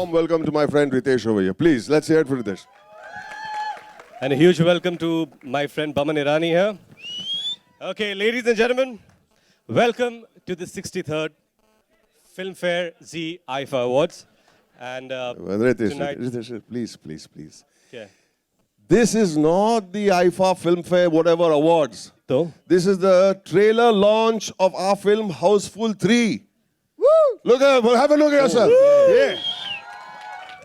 warm welcome to my friend Ritesh over here. Please, let's hear it for Ritesh. And a huge welcome to my friend Baman Irani here. Okay, ladies and gentlemen, welcome to the 63rd Filmfare Zee IFA Awards. And Ritesh, please. Yeah. This is not the IFA Filmfare whatever awards. So, This is the trailer launch of our film Houseful 3. Woo! Look at, have a look at yourself. Yeah.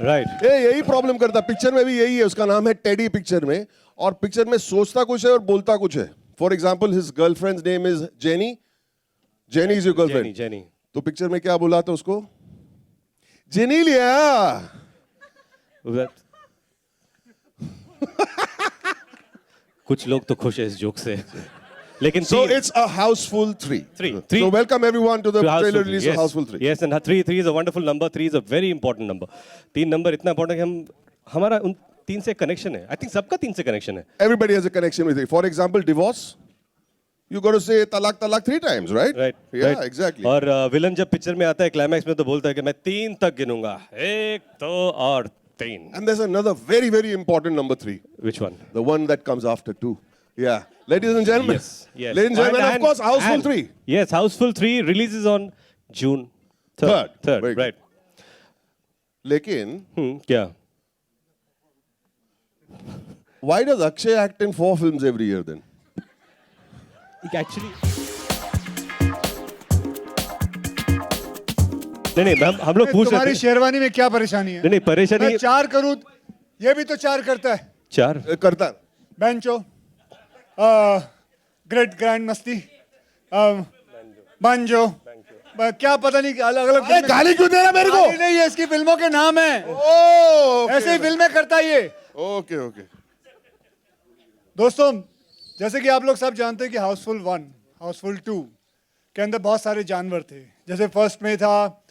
right. ये यही problem करता है picture में भी यही है उसका नाम है टेडी पिक्चर में और पिक्चर में सोचता कुछ है और बोलता कुछ है for example his girlfriends name is jenny jenny is your girlfriend Jenny. तो पिक्चर में क्या बोला था उसको जेनी लिया That- कुछ लोग तो खुश है इस जोक से लेकिन so it's a Houseful 3 Three. so welcome everyone to the to Houseful trailer three. release Yes. of Houseful 3 Yes, and three is a wonderful number. 3 is a very important number. 3 number इतना important है कि हमारा उन 3 से connection है. I think सबका 3 से connection है. everybody has a connection with it for example divorce you got to say talak 3 times right Right. yeah right. exactly और विलन जब पिक्चर में आता है क्लाइमैक्स में तो बोलता है कि मैं 3 तक गिनूंगा. 1 2 और 3. and there's another very important number 3 Which one? the one that comes after 2 yeah ladies and gentlemen Yes. ladies and gentlemen of course Houseful and- 3 Yes, Houseful 3 releases on June 3rd. Third. Very good. Right. लेकिन क्या? why does Akshay act in 4 films every year then Actually नहीं हम लोग पूछ तुम्हारी रहे थे. शेरवानी में क्या परेशानी है? नहीं परेशानी मैं 4 करूं, ये भी तो 4 करता है. 4 करता बेंचो, ग्रेट ग्रैंड मस्ती, बंजो, क्या पता नहीं अलग अलग. अरे गाली क्यों दे रहा मेरे को नहीं, ये इसकी फिल्मों के नाम है. ऐसे ही फिल्में करता है ये. ओके दोस्तों, जैसे कि आप लोग सब जानते हैं कि हाउसफुल 1, हाउसफुल 2 के अंदर बहुत सारे जानवर थे. जैसे फर्स्ट में था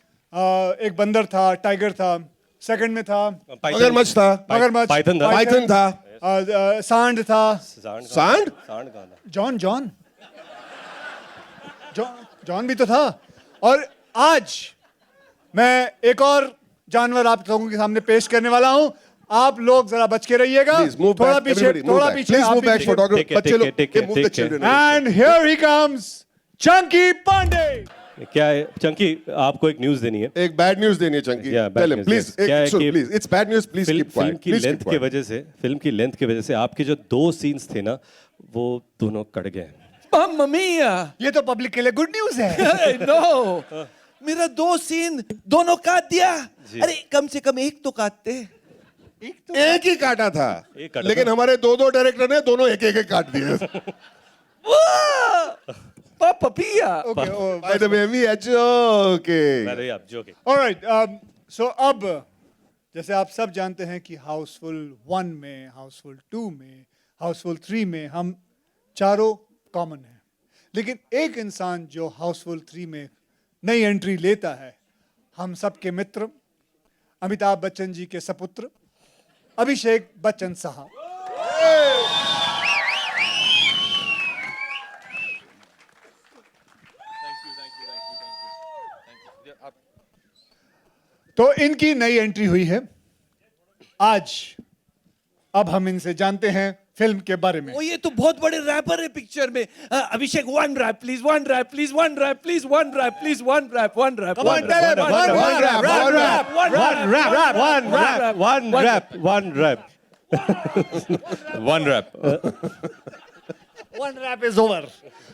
एक बंदर था, टाइगर था. सेकंड में था मगरमच्छ था मगरमच्छ, पाइथन था सांड था. सांड जॉन जॉन भी तो था. और आज मैं एक और जानवर आप लोगों के सामने पेश करने वाला हूं. आप लोग जरा बच के रहिएगा. Please move थोड़ा back, पीछे, everybody, थोड़ा move back. पीछे. Please आप move भी back, पीछे. photographer. बच्चे लोग, move the children. And here he comes, Chunky Pandey. क्या है चंकी आपको एक न्यूज़ देनी है. एक बैड न्यूज़ देनी है Chunky Yeah, bad Tell him, news, please yes. क्या है कि please it's bad news please keep film quiet की please लेंथ keep की quiet वजह से आपके जो 2 सीन्स थे ना वो दोनों कट गए. Mamma mia! ये तो पब्लिक के लिए गुड न्यूज है. Hey, no! मेरा 2 सीन दोनों काट दिया. अरे कम से कम एक तो काटते. एक ही काटा था एक काटा लेकिन था। हमारे 2 डायरेक्टर ने दोनों एक काट दिए Papa Pia! Okay, by the way we are joking अरे आप जोकिंग. ऑलराइट. सो अब जैसे आप सब जानते हैं कि हाउसफुल 1 में, हाउसफुल 2 में, हाउसफुल 3 में हम चारों कॉमन हैं. लेकिन एक इंसान जो हाउसफुल 3 में नई एंट्री लेता है, हम सबके मित्र, अमिताभ बच्चन जी के सपुत्र अभिषेक बच्चन साहब. तो इनकी नई एंट्री हुई है आज. अब हम इनसे जानते हैं फिल्म के बारे में. ओ ये तो बहुत बड़े रैपर है पिक्चर में. Abhishek 1 rap please, 1 rap please, 1 rap please, 1 rap please, 1 rap, 1 rap. Come on, tell him, One rap. One rap is over.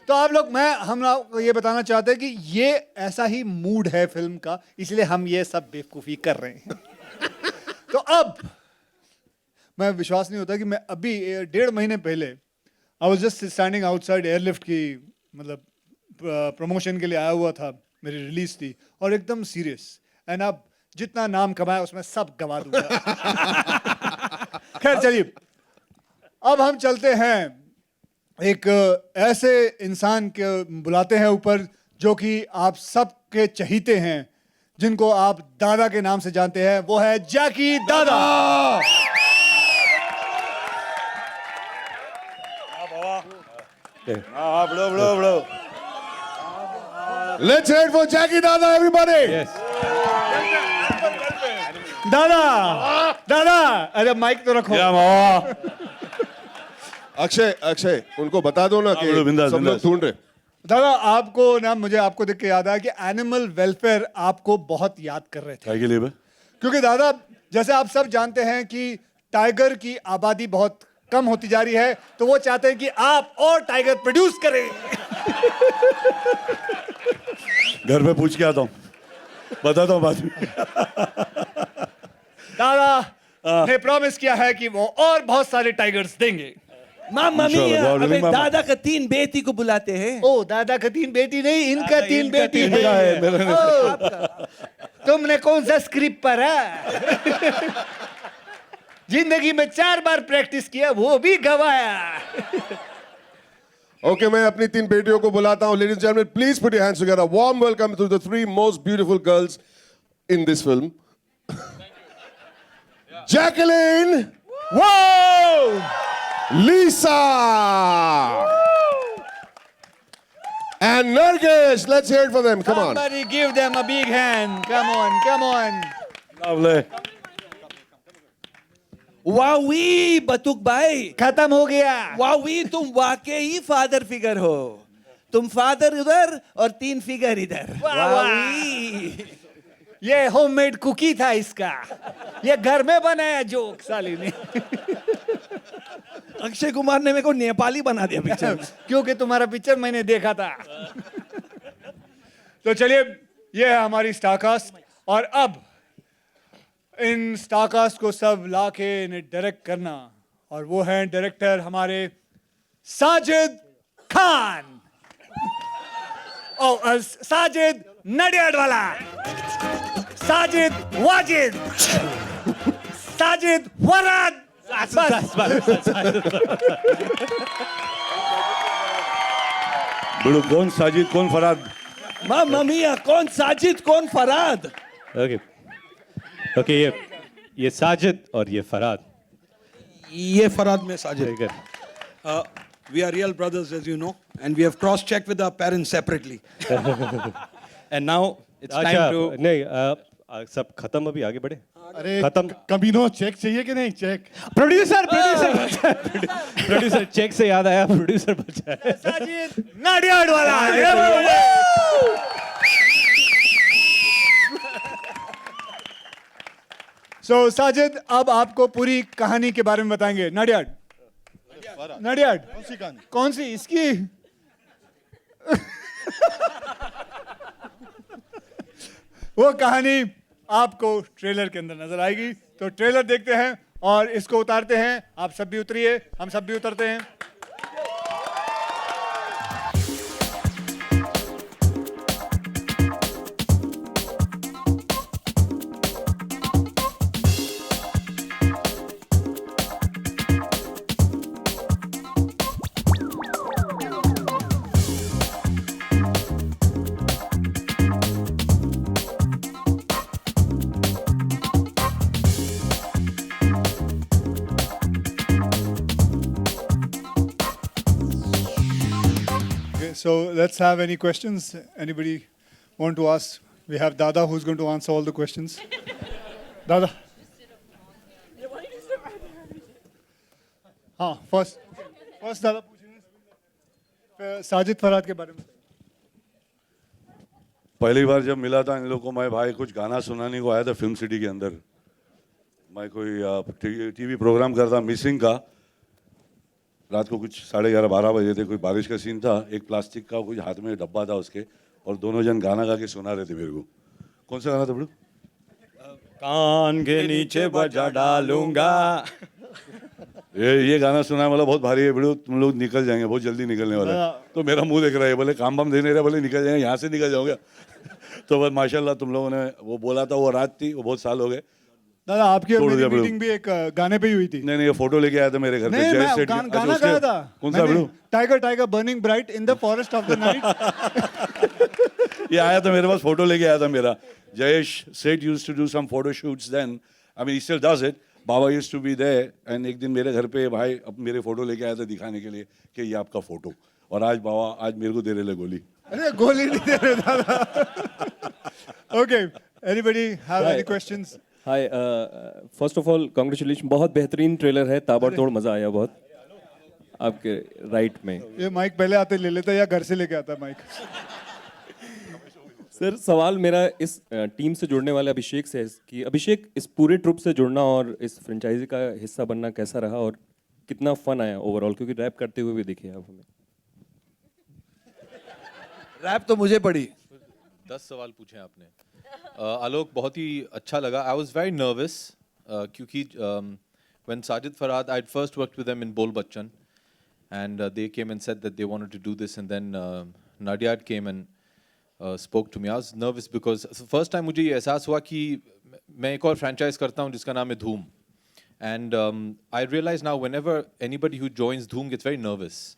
तो आप लोग, हम लोग ये बताना चाहते हैं कि ये ऐसा ही मूड है फिल्म का, इसलिए हम ये सब बेवकूफी कर रहे हैं. तो अब मैं विश्वास नहीं होता कि मैं अभी 1.5 महीने पहले I was just standing outside airlift की, मतलब प्रमोशन के लिए आया हुआ था. मेरी रिलीज थी और एकदम सीरियस. एंड अब जितना नाम कमाया उसमें सब गवा दूंगा. खैर चलिए, अब हम चलते हैं. एक ऐसे इंसान के बुलाते हैं ऊपर जो कि आप सबके चहीते हैं, जिनको आप दादा के नाम से जानते हैं. वो है जैकी दादा. bro let's hear it for Jackie Dada everybody Yes. दादा दादा अरे माइक तो रखो। या मावा अक्षय अक्षय उनको बता दो ना कि बोलो, बिंदास, सब लोग बिंदास। ढूंढ रहे। दादा आपको ना मुझे आपको देख के याद आया कि एनिमल वेलफेयर आपको बहुत याद कर रहे थे, काय के लिए बे? क्योंकि दादा जैसे आप सब जानते हैं कि टाइगर की आबादी बहुत कम होती जा रही है, तो वो चाहते हैं कि आप और टाइगर प्रोड्यूस करें। घर पे पूछ के आता हूँ, बताता हूँ बाद में। दादा ने प्रॉमिस किया है कि वो और बहुत सारे टाइगर्स देंगे। मामा इंशाल्लाह, मिया, God willing, अबे मामा। दादा का 3 बेटी को बुलाते हैं। ओ दादा का 3 बेटी नहीं, इनका 3 बेटी है। बेटा है, मेरा नहीं। ओ, तुमने कौन सा स्क्रिप्ट पढ़ा? जिंदगी में 4 बार प्रैक्टिस किया, वो भी गवाया। ओके मैं अपनी 3 बेटियों को बुलाता हूं। Ladies and gentleman please put your hands together. Warm welcome to the 3 most beautiful girls in this film. Jacqueline, Whoa! Lisa, and Nargis. Let's hear it for them. Come on. Somebody give them a big hand. Come on, come on. Lovely. वावी बतुक भाई, खत्म हो गया। वावी तुम वाकई father figure हो। तुम father उधर और 3 फिगर इधर। वाह, वाह। वावी ये होममेड कुकी था इसका, ये घर में बनाया जोक साली ने। अक्षय कुमार ने मेरे को नेपाली बना दिया पिक्चर में। क्योंकि तुम्हारा पिक्चर मैंने देखा था। तो चलिए, ये है हमारी स्टारकास्ट, और अब इन स्टारकास्ट को सब लाके इन्हें डायरेक्ट करना, और वो हैं डायरेक्टर हमारे साजिद खान। ओ साजिद नडियाड वाला, साजिद वाजिद, साजिद फराद। बड़ू कौन साजिद कौन फराद? मामा मिया, कौन साजिद कौन फराद? ओके ओके ये साजिद और ये फराद। ये फराद में साजिद. ठीक है। We are real brothers, as you know, and we have cross-checked with our parents separately. And now it's अच्छा time to. नहीं सब खत्म, अभी आगे बढ़े। अरे खत्म। कमीनो, चेक चाहिए कि नहीं? चेक। प्रोड्यूसर प्रोड्यूसर चेक से याद आया, प्रोड्यूसर बचा है। साजिद नडियाड वाला। So साजिद, अब आपको पूरी कहानी के बारे में बताएंगे। नडियाड, नडियाड कौन सी कहानी? कौन सी? इसकी। वो कहानी आपको ट्रेलर के अंदर नजर आएगी, तो ट्रेलर देखते हैं और इसको उतारते हैं। आप सब भी उतरिए, हम सब भी उतरते हैं। Okay, so let's have any questions. Anybody want to ask? We have Dada who's going to answer all the questions. Dada. हाँ, first दादा पूछेंगे साजिद फराद के बारे में। पहली बार जब मिला था इन लोगों को, मैं भाई कुछ गाना सुनाने को आया था फिल्म सिटी के अंदर। मैं कोई टीवी प्रोग्राम करता मिसिंग का, रात को कुछ 11:30-12 बजे थे। कोई बारिश का सीन था, एक प्लास्टिक का कुछ हाथ में डब्बा था उसके, और दोनों जन गाना गा के सुना रहे थे मेरे को। कौन सा गाना था बड़ू? कान के नीचे बजा डालूंगा. ये गाना सुना है, मतलब बहुत भारी है बड़ू, तुम लोग निकल जाएंगे, बहुत जल्दी निकलने वाले हैं। तो मेरा मुंह देख रहा है, बोले काम बाम देने रहे, बोले निकल जाएंगे, यहाँ से निकल जाओगे। तो बस माशाल्लाह तुम लोगों ने वो बोला था, वो रात थी, वो बहुत साल हो गए। दादा आपकी और छोड़ मेरी दिया बड़ू। मीटिंग भी एक गाने पे ही हुई थी। नहीं नहीं, ये फोटो लेके आया था मेरे घर पे। नहीं, जय मैं सेठ- गाना अच्छा, गाना उसके- गाया था। कौन सा बड़ू? Tiger tiger burning bright in the forest of the night. ये आया था मेरे पास, फोटो लेके आया था मेरा। Jayesh Seth used to do some photo shoots then, I mean he still does it. Baba used to be there, and एक दिन मेरे घर पे भाई अब मेरे फोटो लेके आया था दिखाने के लिए कि ये आपका फोटो। और आज बाबा आज मेरे को दे रहे गोली। अरे गोली नहीं दे रहे दादा। Okay, anybody have any questions? Hi first of all congratulation, बहुत बेहतरीन ट्रेलर है, ताबड़तोड़ मजा आया बहुत आपके राइट में। ये माइक पहले आते ले लेता या घर से लेके आता माइक? सर सवाल मेरा इस टीम से जुड़ने वाले अभिषेक से है कि अभिषेक, इस पूरे ट्रुप से जुड़ना और इस फ्रेंचाइजी का हिस्सा बनना कैसा रहा और कितना फन आया ओवरऑल, क्योंकि रैप करते हुए भी दिखे आप हमें। रैप तो मुझे पड़ी। 10 सवाल पूछे आपने। आलोक, बहुत ही अच्छा लगा। आई वॉज वेरी नर्वस क्योंकि when Sajid Farhad, I'd first worked with them in Bol Bachchan, and they came and said that they wanted to do this, and then Nadiad came and spoke to me. I was nervous because first time मुझे ये एहसास हुआ कि मैं एक और franchise करता हूँ जिसका नाम है धूम, and I realize now whenever anybody who joins Dhoom gets very nervous.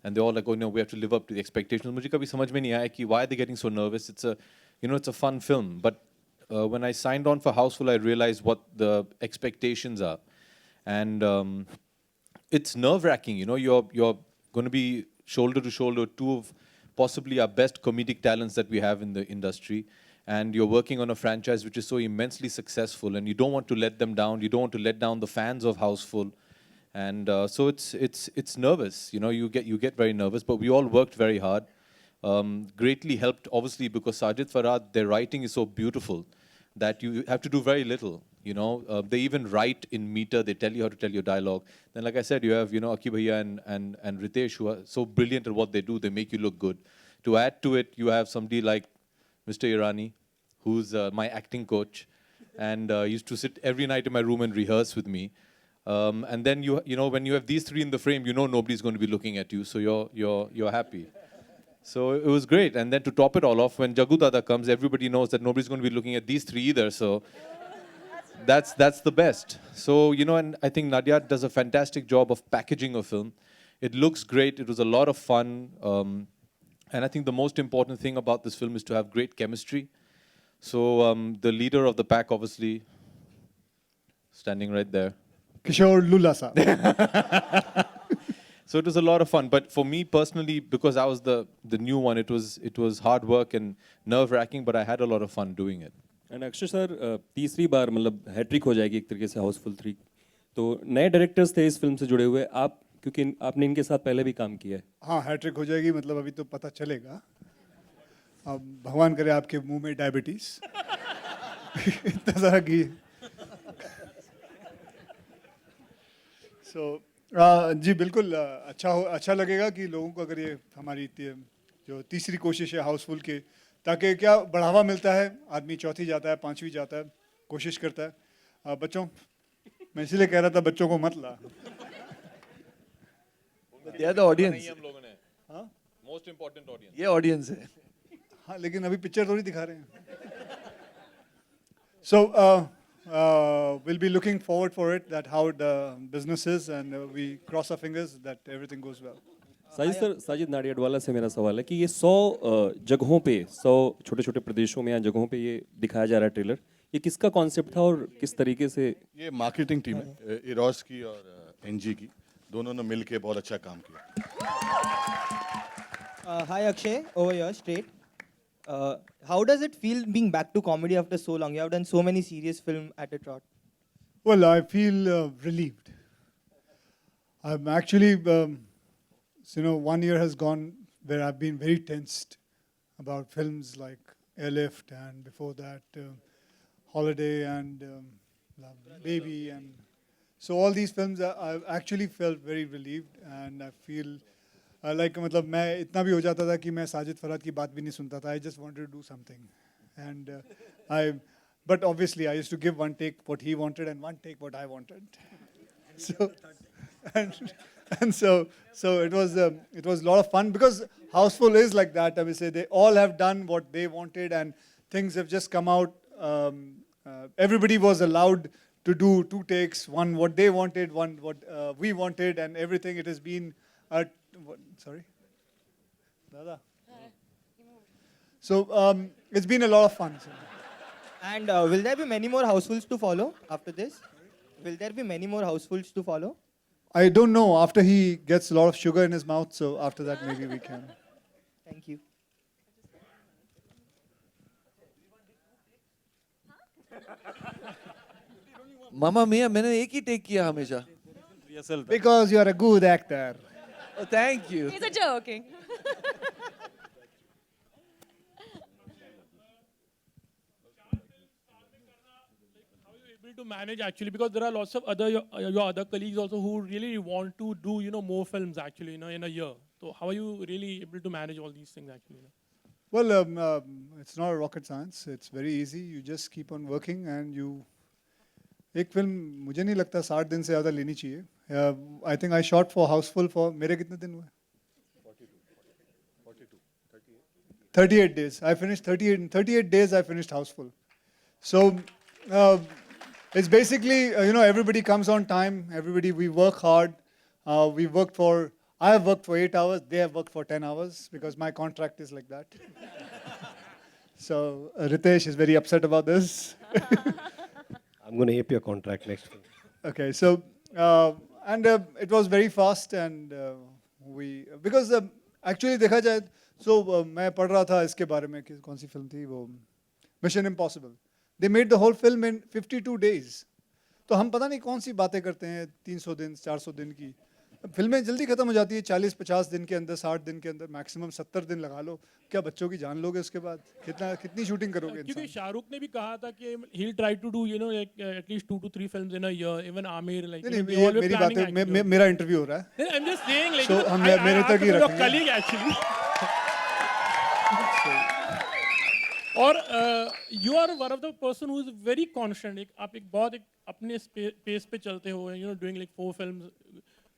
And they're all like, oh no, we have to live up to the expectations. मुझे कभी समझ में नहीं आया कि why are they getting so nervous? It's a, you know, it's a fun film. But when I signed on for Houseful, I realized what the expectations are, and it's nerve-wracking. You know, you're going to be shoulder to shoulder two of possibly our best comedic talents that we have in the industry, and you're working on a franchise which is so immensely successful, and you don't want to let them down. You don't want to let down the fans of Houseful. And so it's nervous, you know, you get very nervous, but we all worked very hard. Greatly helped, obviously, because Sajid Farhad, their writing is so beautiful that you have to do very little, you know. They even write in meter, they tell you how to tell your dialogue. Then, like I said, you have, you know, Aki Bhaiya and Ritesh, who are so brilliant at what they do, they make you look good. To add to it, you have somebody like Mr. Irani, who's my acting coach, and used to sit every night in my room and rehearse with me. And then you know, when you have these three in the frame, you know nobody's going to be looking at you, so you're happy. So it was great. And then to top it all off, when Jagu Dada comes, everybody knows that nobody's going to be looking at these three either. So that's the best. So, you know, and I think Nadia does a fantastic job of packaging a film. It looks great. It was a lot of fun. And I think the most important thing about this film is to have great chemistry. So the leader of the pack, obviously, standing right there. किशोर लुल्ला साहब. So it was a lot of fun, but for me personally, because I was the new one, it was hard work and nerve-wracking, but I had a lot of fun doing it. And Akshay sir, तीसरी बार मतलब hat trick हो जाएगी एक तरीके से हाउसफुल 3, तो नए directors थे इस फिल्म से जुड़े हुए आप, क्योंकि आपने इनके साथ पहले भी काम किया है। हाँ, हैट्रिक हो जाएगी मतलब अभी तो पता चलेगा। अब भगवान करे आपके मुंह में डायबिटीज इतना सारा घी। So, जी बिल्कुल, अच्छा लगेगा कि लोगों को अगर ये हमारी जो तीसरी कोशिश है हाउसफुल की, ताकि क्या बढ़ावा मिलता है, आदमी चौथी जाता है, पांचवी जाता है, कोशिश करता है। बच्चों, मैं इसलिए कह रहा था बच्चों को मत ला। They are the audience. हम लोगों ने, हाँ? most important audience. ये audience है। हाँ, लेकिन अभी पिक्चर थोड़ी दिखा रहे हैं। So we'll be looking forward for it, that how the business is, and we cross our fingers that everything goes well. Sajid sir, Sajid Nadiadwala से मेरा सवाल है कि ये 100 जगहों पे, 100 छोटे छोटे प्रदेशों में या जगहों पे ये दिखाया जा रहा है ट्रेलर, ये किसका कॉन्सेप्ट था और किस तरीके से? ये मार्केटिंग टीम है, इरोस की और एनजी की, दोनों ने मिलके बहुत अच्छा काम किया। Hi Akshay, over here, straight. How does it feel being back to comedy after so long? You have done so many serious films at a trot. Well, I feel relieved. I'm actually, you know, 1 year has gone where I've been very tensed about films like Airlift, and before that, Holiday and Baby, and so all these films, I've actually felt very relieved, and I feel like, मतलब मैं इतना भी हो जाता था कि मैं साजिद फरहाद की बात भी नहीं सुनता था. I just wanted to do something, and but obviously I used to give one take what he wanted and one take what I wanted. So and so it was a lot of fun, because Houseful is like that. I would say they all have done what they wanted, and things have just come out. Everybody was allowed to do 2 takes, one what they wanted, one what we wanted, and everything. It has been sorry, Dada. So it's been a lot of fun. And will there be many more housefuls to follow after this? Will there be many more housefuls to follow? I don't know. After he gets a lot of sugar in his mouth, so after that maybe we can. Thank you. मामा मिया मैंने एक ही take किया हमेशा. Because you are a good actor. Oh, thank you. He's a joking. Able to manage actually, because there are lots of other your other colleagues also who really want to do more films actually in a year. So how are you really able to manage all these things actually? Well, it's not rocket science. It's very easy. You just keep on working and you. एक film मुझे नहीं लगता 60 दिन से ज़्यादा लेनी चाहिए. I think I shot for Houseful for मेरे कितने दिन हुए? 38 days. I finished 38. In 38 days, I finished Houseful. So it's basically everybody comes on time. Everybody, we work hard. We worked for. I have worked for 8 hours. They have worked for 10 hours because my contract is like that. So Ritesh is very upset about this. I'm going to ape your contract next film. Okay, so it was very fast and we because actually देखा जाए so मैं पढ़ रहा था इसके बारे में कि कौन सी फिल्म थी वो Mission Impossible. They made the whole film in 52 days. तो हम पता नहीं कौन सी बातें करते हैं 300 दिन 400 दिन की. फिल्में जल्दी खत्म हो जाती है 40-50 दिन के अंदर 60 दिन के अंदर मैक्सिमम 70 दिन लगा लो. क्या बच्चों की जान लोगे उसके बाद कितनी शूटिंग करोगे क्योंकि इंसान? शाहरुख ने भी कहा था कि he'll try to do like at least 2 to 3 films in a year. Even Aamir like नहीं they नहीं all were मेरी planning बात है actually. मेरा इंटरव्यू हो रहा है. I'm just saying like So, हम I मेरे asked तक ही your रखेंगे. colleague actually. और you are one of the person who is very constant. आप एक बहुत अपने pace पे चलते हो, doing like 4 films,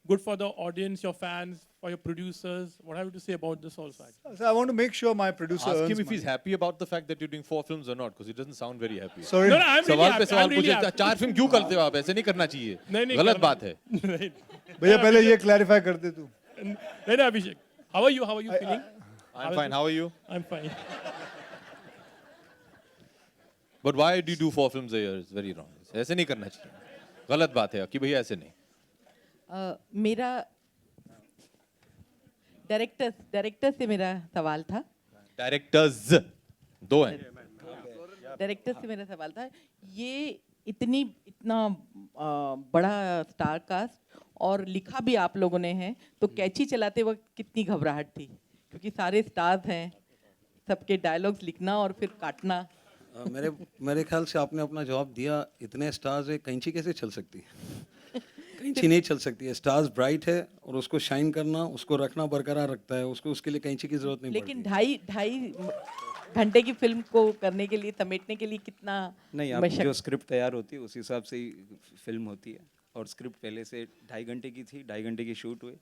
good for the audience, your fans, for your producers. What have you to say about this also? So I want to make sure my producer Ask earns him if he's money. happy about the fact that you're doing 4 films or not, because he doesn't sound very happy. Sorry. No, I'm really सवाल पे happy. सवाल I'm really पूछे happy. 4 film क्यों करते हो आप? ऐसे नहीं करना चाहिए. नहीं गलत करना- बात है. नहीं भैया पहले ये क्लैरिफाई कर दे तू. नहीं Abhishek. How are you feeling? I'm fine. How are you? I'm fine. But why do you do 4 films a year? It's very wrong. ऐसे नहीं करना चाहिए. गलत बात है कि भैया ऐसे नहीं. मेरा डायरेक्टर से मेरा सवाल था. डायरेक्टर्स 2 हैं. डायरेक्टर से मेरा सवाल था, ये इतना बड़ा स्टार कास्ट और लिखा भी आप लोगों ने है, तो कैची चलाते वक्त कितनी घबराहट थी? क्योंकि सारे स्टार्स हैं, सबके डायलॉग्स लिखना और फिर काटना. मेरे ख्याल से आपने अपना जवाब दिया. इतने स्टार्स है, कैंची कैसे चल सकती है? कैंची नहीं चल सकती है. स्टार्स ब्राइट है और उसको शाइन करना, उसको रखना बरकरार रखता है. उसके लिए कैंची की जरूरत नहीं पड़ती. लेकिन ढाई घंटे की फिल्म को करने के लिए, समेटने के लिए कितना नहीं, आप जो स्क्रिप्ट तैयार होती है उस हिसाब से ही फिल्म होती है. और स्क्रिप्ट पहले से 2.5 घंटे की थी, 2.5 घंटे की शूट हुई.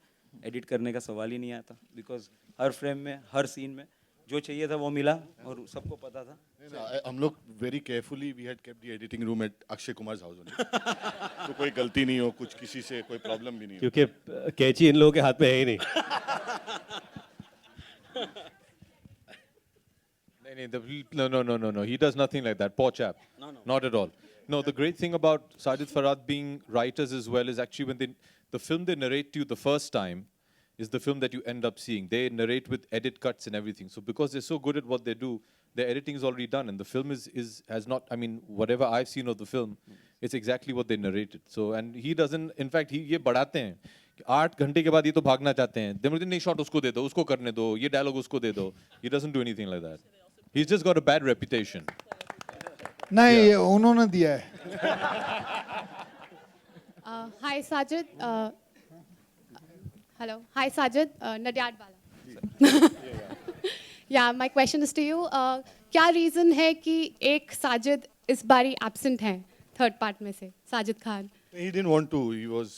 एडिट करने का सवाल ही नहीं आता, बिकॉज हर फ्रेम में, हर सीन में जो चाहिए था वो मिला और सबको पता था. हम लोग very carefully we had kept the editing room at Akshay Kumar house only. तो कोई गलती नहीं हो, कुछ किसी से कोई प्रॉब्लम भी नहीं हो. क्योंकि कैची इन लोगों के हाथ में है ही नहीं. No. He does nothing like that. Poor chap. No. Not at all. No, the great thing about Sajid Farhad being writers as well is actually when the film they narrate to you the first time is the film that you end up seeing. They narrate with edit cuts and everything. So because they're so good at what they do, their editing is already done, and the film has not. I mean, whatever I've seen of the film, it's exactly what they narrated. So and he doesn't. In fact, ये बढ़ाते हैं. 8 घंटे के बाद ये तो भागना चाहते हैं. They नहीं shot उसको दे दो, उसको करने दो, ये dialogue उसको दे दो. He doesn't do anything like that. He's just got a bad reputation. नहीं ये उन्होंने दिया है. Hi Sajid. Hello. Hi Sajid. Nadyad Bala. Yeah, my question is to you. क्या reason है कि एक साजिद इस बारी absent हैं third part में से, Sajid Khan? He didn't want to. He was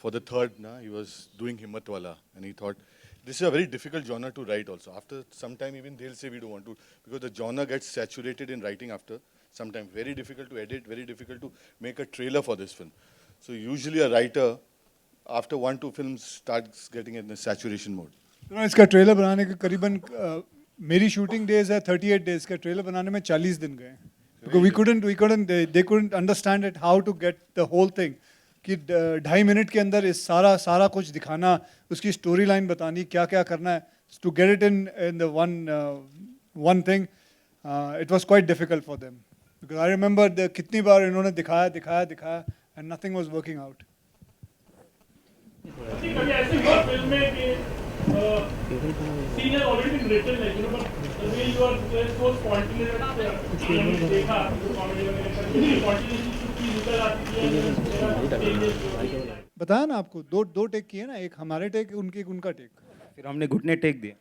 for the third. He was doing Himmat Wala, and he thought this is a very difficult genre to write. Also, after some time, even they'll say we don't want to because the genre gets saturated in writing after some time. Very difficult to edit. Very difficult to make a trailer for this film. So usually a writer, after 1-2 films, starts getting in the saturation mode. इसका trailer बनाने के करीबन मेरी shooting days है 38 days का. Trailer बनाने में 40 दिन गए. Because they couldn't understand it, how to get the whole thing. कि 2.5 मिनट के अंदर इस सारा कुछ दिखाना, उसकी स्टोरी लाइन बतानी, क्या क्या करना है, to get it in the one thing, it was quite difficult for them. Because I remember कितनी बार इन्होंने दिखाया and nothing was working out. कभी ऐसी हुआ फिल्म में कि scene has already been written, like, you know, but the way you are so spontaneous, हमने देखा comedy वगैरह करके spontaneously चीज़ निकल आती है। बताया ना आपको, दो टेक किए ना, एक हमारे टेक, उनका टेक। फिर हमने घुटने टेक दिए।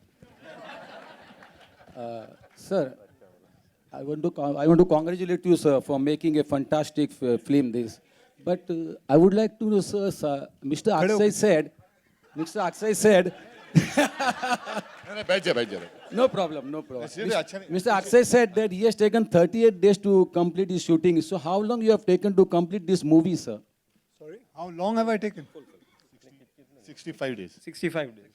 Sir, I want to congratulate you, sir, for making a fantastic film. This, but I would like to know, sir, Mr. Akshay said. बैठ जा। No problem. अच्छा नहीं। Mr. Akshay said that he has taken 38 days to complete his shooting. So how long you have taken to complete this movie, sir? Sorry, how long have I taken? 65 days. 65 days.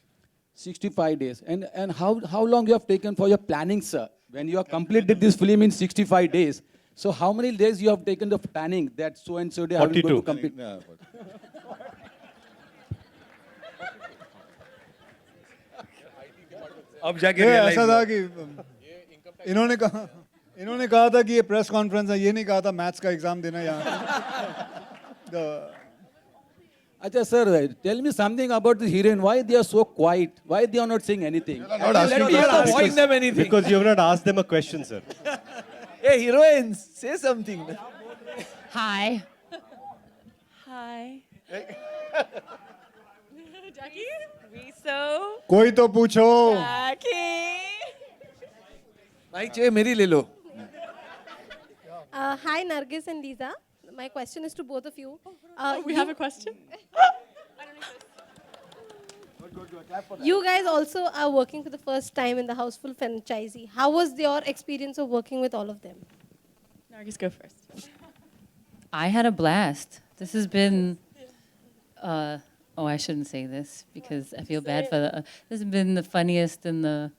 65 days. And how long you have taken for your planning, sir? When you have completed this film in 65 days, so how many days you have taken the planning that so and so day I will go to complete? अब जाके ऐसा था कि इन्होंने कहा था कि ये प्रेस कॉन्फ्रेंस है, ये नहीं कहा था मैथ्स का एग्जाम देना यहाँ। Acha sir, tell me something about the heroine. Why they are so quiet? Why they are not saying anything? Avoid them anything. Because you have not asked them a question, sir. Hey, heroines, say something. Hi. Hi. Jackie? Riso? कोई तो पूछो। Jackie? Mic चाहिए मेरी ले लो। Hi, Nargis and Lisa. My question is to both of you. We have a question? You guys also are working for the first time in the Houseful franchisee. How was your experience of working with all of them? Nargis, go first. I had a blast. This has been, I shouldn't say this because I feel bad for this has been the funniest and the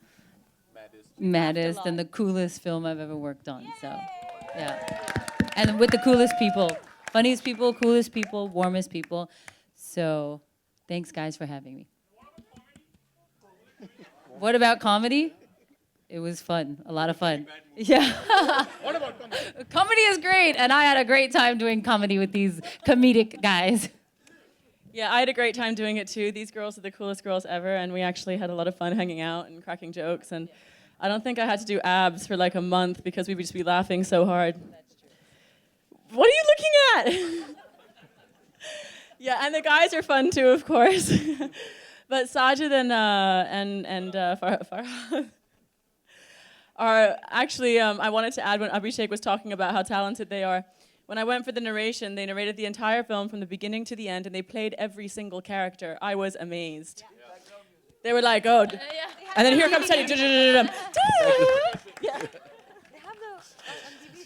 maddest and the coolest film I've ever worked on. So, yeah. And with the coolest people, funniest people, coolest people, warmest people. So, thanks guys for having me. What about comedy? It was fun, a lot of fun. Yeah. What about comedy? Comedy is great, and I had a great time doing comedy with these comedic guys. Yeah, I had a great time doing it too. These girls are the coolest girls ever, and we actually had a lot of fun hanging out and cracking jokes. And I don't think I had to do abs for like a month because we would just be laughing so hard. What are you looking at? Yeah, and the guys are fun too, of course. But Sajid and Farhad are actually, I wanted to add when Abhishek was talking about how talented they are. When I went for the narration, they narrated the entire film from the beginning to the end, and they played every single character. I was amazed. They were like, oh, and then here comes Teddy. Yeah.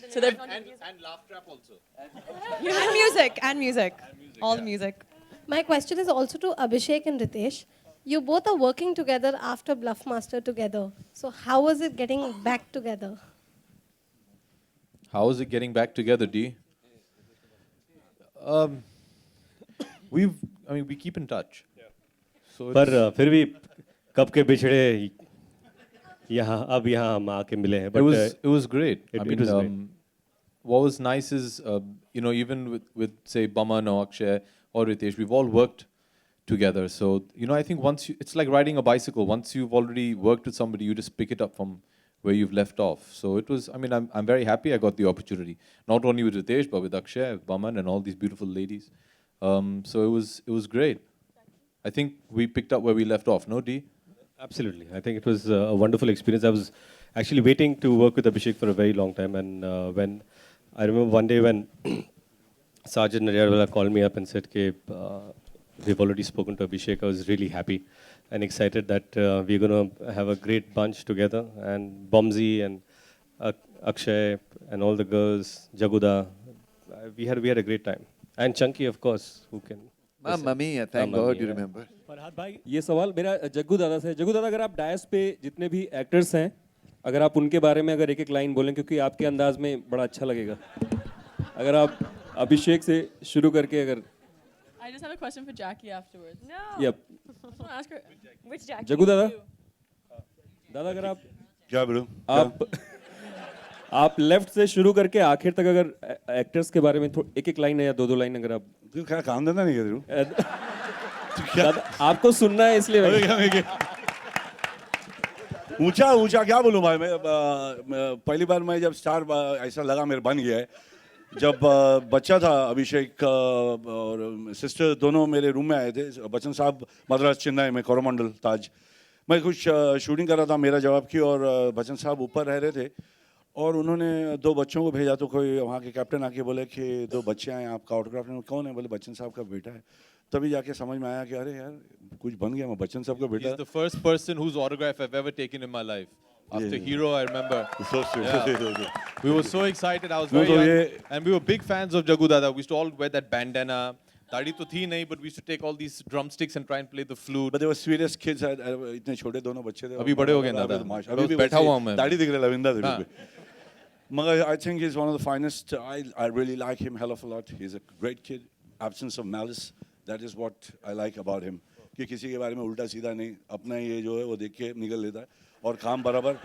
So they're and laugh trap also. And music. All the music. My question is also to Abhishek and Ritesh. You both are working together after Bluffmaster together. So how was it getting back together? How is it getting back together, D? We keep in touch. So पर फिर भी कब के बिछड़े यहाँ अब यहाँ हम आके मिले हैं. But it was great. It was great. What was nice is, even with say Baman or Akshay or Ritesh, we've all worked together. So, I think it's like riding a bicycle. Once you've already worked with somebody, you just pick it up from where you've left off. So it was, I'm very happy I got the opportunity. Not only with Ritesh, but with Akshay, with Baman and all these beautiful ladies. So it was great. I think we picked up where we left off, no, D? Absolutely. I think it was a wonderful experience. I was actually waiting to work with Abhishek for a very long time. And when I remember one day when Sergeant Nadyadwala called me up and said, we've already spoken to Abhishek, I was really happy and excited that we're going to have a great bunch together. And Bomzi and Akshay and all the girls, Jaguda, we had a great time. And Chunky, of course, who can... Mamma mia, thank God you remember. Farhad भाई ये सवाल मेरा जग्गू दादा से. जग्गू दादा, अगर आप DISE पे जितने भी एक्टर्स हैं, अगर आप उनके बारे में अगर एक लाइन बोलें, क्योंकि आपके अंदाज में बड़ा अच्छा लगेगा. अगर आप अभिषेक से शुरू करके अगर... I just have a question for Jackie afterwards. No. Yep. I want to ask her. Which Jackie? Jaggu दादा, दादा अगर आप... क्या bro? आप आप लेफ्ट से शुरू करके आखिर तक अगर एक्टर्स के बारे में एक एक लाइन या दो दो लाइन अगर आप तू क्या काम धंधा नहीं कर रही दादा, आपको सुनना है इसलिए ऊंचा ऊंचा क्या बोलूं भाई मैं पहली बार मैं जब स्टार ऐसा लगा मेरे बन गया है जब बच्चा था अभिषेक और सिस्टर दोनों मेरे रूम में आए थे बच्चन साहब मद्रास चेन्नई में कोरोमंडल ताज मैं कुछ शूटिंग कर रहा था मेरा जवाब की और बच्चन साहब ऊपर रह रहे थे और उन्होंने दो बच्चों को भेजा तो कोई वहाँ के कैप्टन आके बोले कि दो बच्चे आए आपका ऑटोग्राफ कौन है बोले बच्चन साहब का बेटा है तभी जाके समझ में आया कि अरे यार कुछ बन गया मैं बच्चन साहब का बेटा He's the first person whose autograph I've ever taken in my life. After Hero, I remember. So sweet. Yeah. We were so excited. I was very young, and we were big fans of Jagu Dada. We used to all wear that bandana. Dadi to thi nahi, but we used to take all these drumsticks and try and play the flute. But they were sweetest kids. इतने छोटे दोनों बच्चे थे. अभी बड़े हो गए ना दादा. अभी भी बैठा हुआ हूँ मैं. दाढ़ी दिख रहा है लविंदा से भी. मगर I think he's one of the finest. I really like him hell of a lot. He's a great kid. Absence of malice. That is what I like about him. कि किसी के बारे में उल्टा सीधा नहीं अपना ये जो है वो देख के निकल लेता है और काम बराबर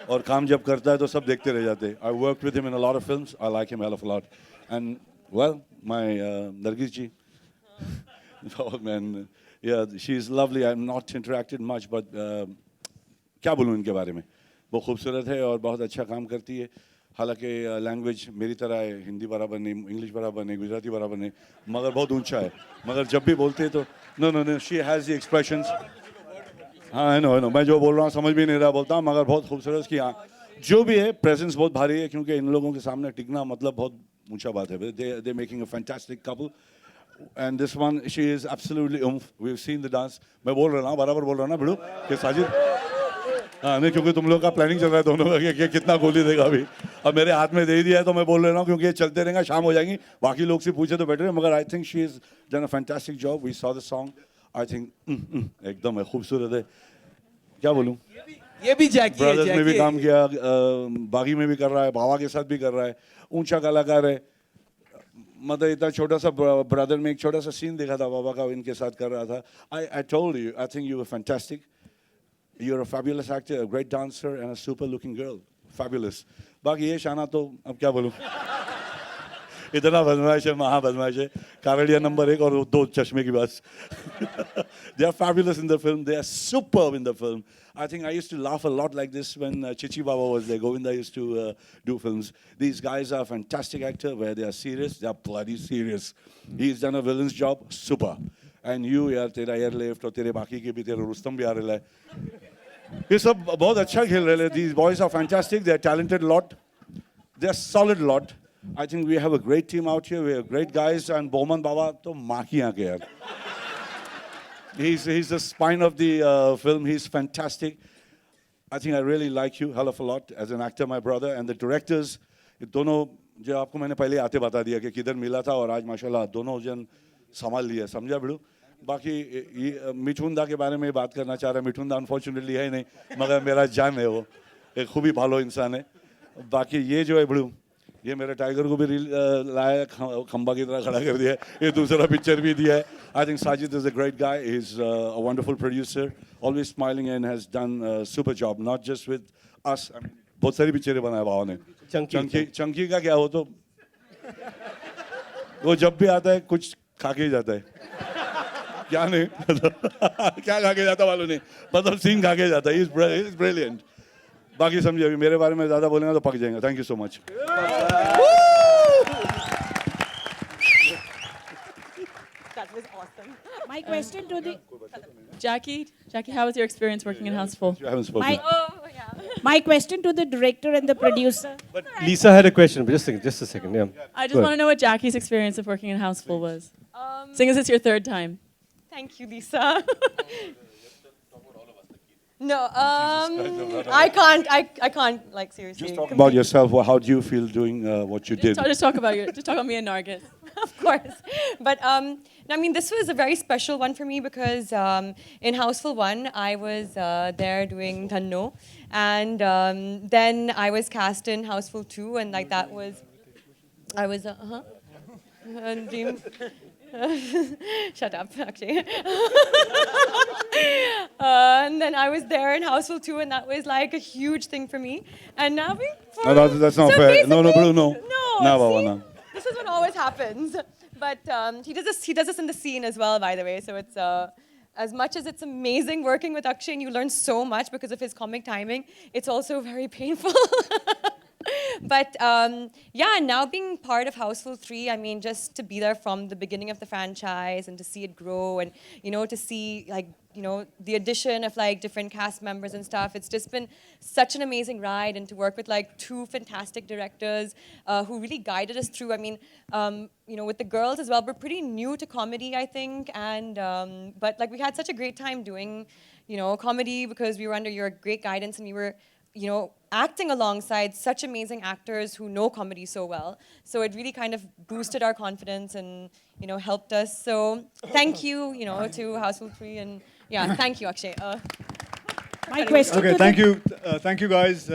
और काम जब करता है तो सब देखते रह जाते हैं. I worked with him in a lot of films. I like him hell of a lot. And well, my Nargis ji. Oh man, yeah, she's lovely. I'm not interacted much, but क्या बोलूँ इनके बारे में वो खूबसूरत है और बहुत अच्छा काम करती है हालांकि लैंग्वेज मेरी तरह है हिंदी बराबर नहीं इंग्लिश बराबर नहीं गुजराती बराबर नहीं मगर बहुत ऊंचा है मगर जब भी बोलते हैं तो no she has the expressions हाँ है नो मैं जो बोल रहा हूँ समझ भी नहीं रहा बोलता हूँ मगर बहुत खूबसूरत की हाँ जो भी है प्रेजेंस बहुत भारी है क्योंकि इन लोगों के सामने टिकना मतलब बहुत ऊंचा बात है they making a fantastic couple and this one she is absolutely we have seen the dance मैं बोल रहा हूँ बराबर बोल रहा हूँ ना भिड़ू कि साजिद हाँ नहीं क्योंकि तुम लोग का प्लानिंग चल रहा है दोनों का कि कितना गोली देगा अभी अब मेरे हाथ में दे ही दिया है तो मैं बोल रहा हूँ क्योंकि ये चलते रहेगा शाम हो जाएंगी बाकी लोग से पूछे तो बेटर है मगर I think she is done a fantastic job we saw the song I think एकदम है खूबसूरत है क्या बोलूँ ये भी जैकी है ब्रदर्स में भी काम किया बागी में भी कर रहा है बाबा के साथ भी कर रहा है ऊंचा कलाकार है मतलब इतना छोटा सा ब्रदर में एक छोटा सा सीन देखा था बाबा का इनके साथ कर रहा था I told you I think you were fantastic You're a fabulous actor, a great dancer, and a super-looking girl. Fabulous. बाकी ये शाना तो अब क्या बोलूँ इतना बदमाश है महा बदमाश है कावड़िया नंबर 1 और 2 चश्मे की बात They are fabulous in the film. They are superb in the film. I think I used to laugh a lot like this when Chichi Baba was there. Govinda used to do films. These guys are fantastic actors where they are serious. They are bloody serious. He's done a villain's job. Super. And you यार तेरा airlift और तेरे बाकी के भी तेरा रुस्तम भी आ रहा है ये सब बहुत अच्छा खेल रहे हैं these boys are fantastic they are talented lot they are solid lot I think we have a great team out here we have great guys and Bowman Baba तो माँ की आंखें यार he's the spine of the film he's fantastic I think I really like you hell of a lot as an actor my brother and the directors दोनों जो आपको मैंने पहले आते बता दिया कि किधर मिला था और आज माशाल्लाह दोनों जन संभाल लिया समझा बिड़ू बाकी मिठुन दा के बारे में बात करना चाह रहा है मिठुन दा अनफॉर्चुनेटली है नहीं मगर मेरा जान है वो एक खूब ही भालो इंसान है बाकी ये जो है बिड़ू ये मेरे टाइगर को भी लाया खंबा की तरह खड़ा कर दिया है ये दूसरा पिक्चर भी दिया है I think Sajid is a great guy he is a wonderful producer always smiling and has done super job not just with us बहुत सारी पिक्चरें बनाए बाबा ने चंकी का क्या हो तो वो जब भी आता है कुछ खा के ही जाता है क्या नहीं क्या खा के जाता मालूम नहीं मतलब सीन खा के जाता है इज ब्रिलियंट बाकी समझिए अभी मेरे बारे में ज़्यादा बोलेंगे तो पक जाएंगे thank you so much That was awesome. My question to the Jackie, how was your experience working in Houseful? You haven't spoken. my question to the director and the producer. Lisa had a question, but just a second. Yeah. I just want to know what Jackie's experience of working in Houseful was. Seeing as it's your 3rd time. Thank you, Lisa. No, I can't like seriously. Just talk about yourself. How do you feel doing what you did? Just talk about me and Nargis. Of course. But I mean, this was a very special one for me because in Houseful 1, I was there doing Dhanno. And then I was cast in Houseful 2 and like that was, I was, dream. Shut up, actually. And then I was there in Houseful 2, and that was like a huge thing for me. And now we. No, that's not So fair. No, basically- Bruno. No, Baba, see? no. This is what always happens. But he does this in the scene as well, by the way. So it's as much as it's amazing working with Akshay and you learn so much because of his comic timing, it's also very painful. But yeah, now being part of Houseful 3, I mean, just to be there from the beginning of the franchise and to see it grow and, you know, to see like, you know, the addition of like different cast members and stuff. It's just been such an amazing ride, and to work with like two fantastic directors who really guided us through. I mean, you know, with the girls as well, we're pretty new to comedy, I think, and but like we had such a great time doing, you know, comedy because we were under your great guidance and we were, you know, acting alongside such amazing actors who know comedy so well. So it really kind of boosted our confidence and, you know, helped us. So thank you, you know, to Houseful 3 and yeah, thank you, Akshay. My question Okay, to thank you guys.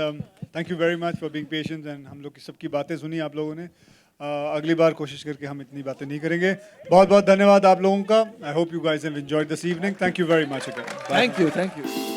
Thank you very much for being patient and हम लोग की सबकी बातें सुनी आप लोगों ने. अगली बार कोशिश करके हम इतनी बातें नहीं करेंगे. बहुत बहुत धन्यवाद आप लोगों का. I hope you guys have enjoyed this evening. Thank you very much again. Bye. Thank you.